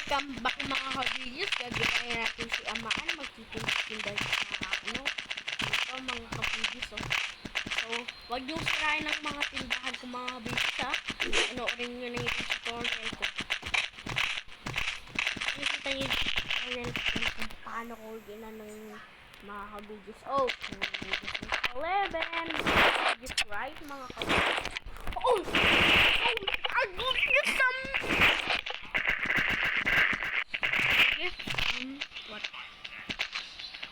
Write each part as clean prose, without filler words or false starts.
Welcome back mga ka-videos. Gagawin natin si Amaan. Magtitinda sa ito mga ka-videos. So, wag nyo sirain ng mga tindahan ko mga ka-videos ha. Panoorin nyo na yung tutorial ko. Nakikita nyo yung tutorial ko kung paano ko ginanong mga ka-videos. Oh, videos 11. Videos right mga ka-videos. Oh! I'm looking at some...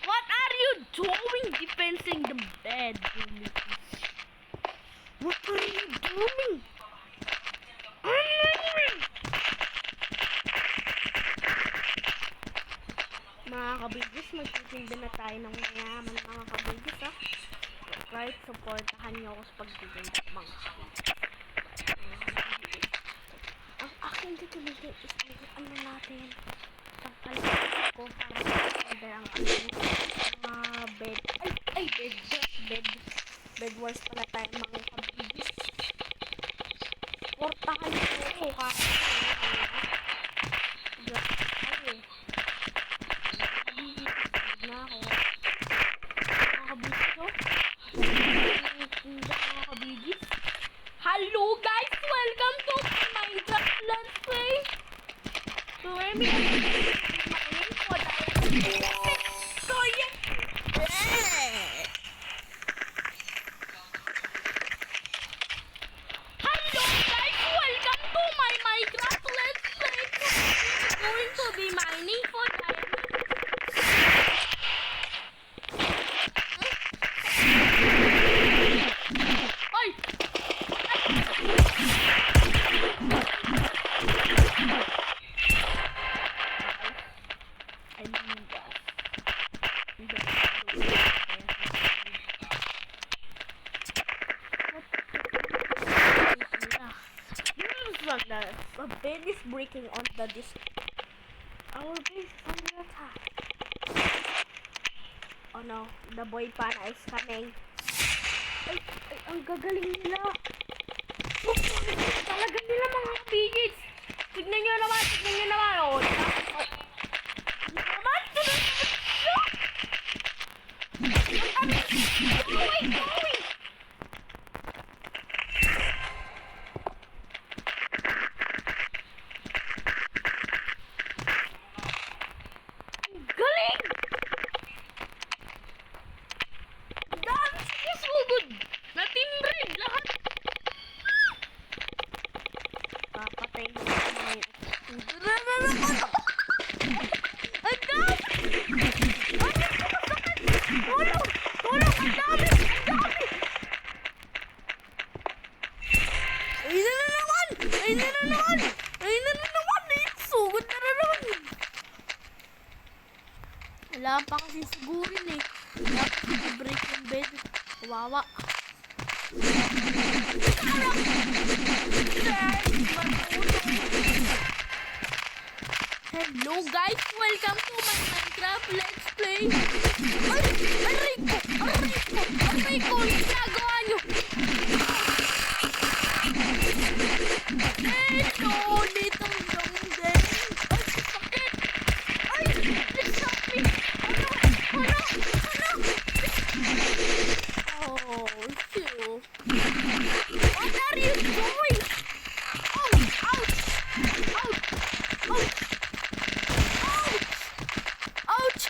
What are you doing defending the bed? What are you doing? Mga kabigis, magtitinda na tayo ng mayaman mga kabigis ha. Right, supportahan nyo ako sa pagtitinda mga kabigis. Ang aking titinda is ano natin pagpalitan ko para sa ang bed. Bed wars pala tayo mga kabigis. Portahan ko kasi hello guys! Welcome to Minecraft Let's Play! So let me the bed is breaking on the disc. Our base is under attack. Oh no, the boy pana is coming. Ay, ang gagaling nila. Talaga nila mga bigits. Tignan nyo naman. Oh, naman. Going. Wala pa kasi sigurin eh. Dapat i-break yung bed. Kawawa. Hello guys! Welcome to my Minecraft Let's Play! Aray ko! Ginagawa nyo! Hello! Litong dongdeng! Ay, sakit! Ay! Let's help me! Oh, shoot! What are you doing? Ouch!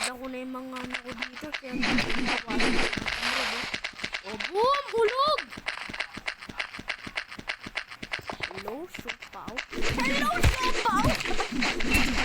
Ako na yung mga ano ko dito kaya oh boom! Hulog! Hello, Supaw! Mga kapigis!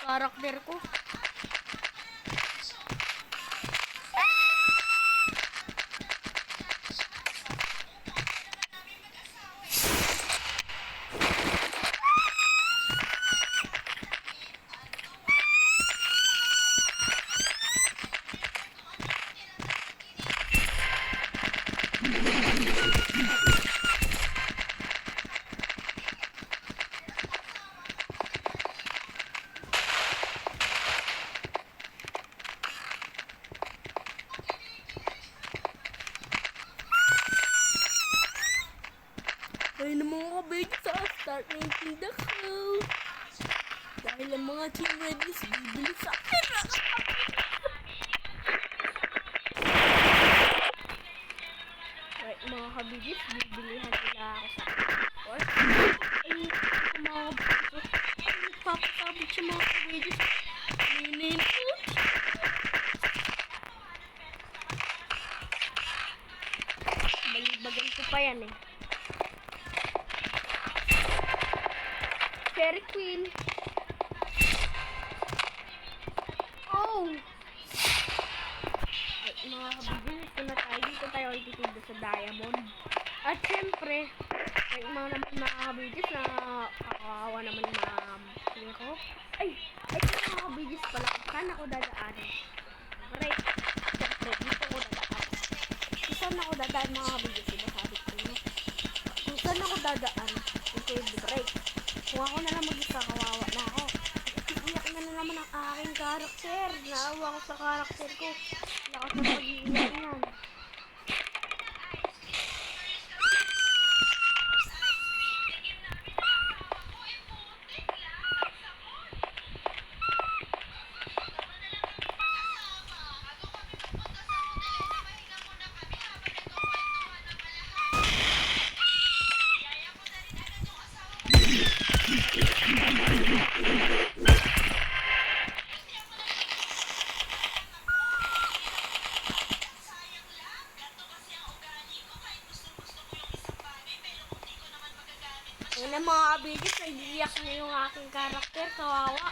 karakter ko. Ay na mga kabigis sa start na yung tinda ko. Dahil ang mga Team Redis bibili sa akin. Right, mga kabigis, bibilihan nila ako sa or ay, mga kabigis, nagpapasabot siya mga kabigis. Ninin ko. Balibagan ko pa yan eh. Fairy Queen. Oh! Ay, mga kabigis, ito na tayo. Dito tayo altitinda sa Diamond. At syempre, ay, mga kabigis na kakawawa naman na ko. Ay, mga kabigis pala. Saan ako dadaanin? Right. Syempre, dito ako dadaan. Kung saan ako dadaan mga kabigis? Diba sabi ko nyo? Kung saan ako dadaan? Yung favorite break. Kung ako na lang mag-isa, kawawa na ako. Iiyak na naman ang aking karakter. Naawa ko sa karakter ko. Lakas na pag-iiyak yan. Yun ang mga kabigis, nag-iiyak na yung aking karakter, kawawa.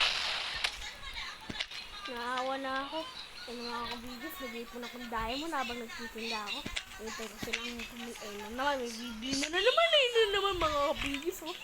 Naawa na ako. Yun mga kabigis, nag-iipon akong diamond habang nagtitinda ako. Hintay ko silang naman, may bibili na naman mga kabigis, oh.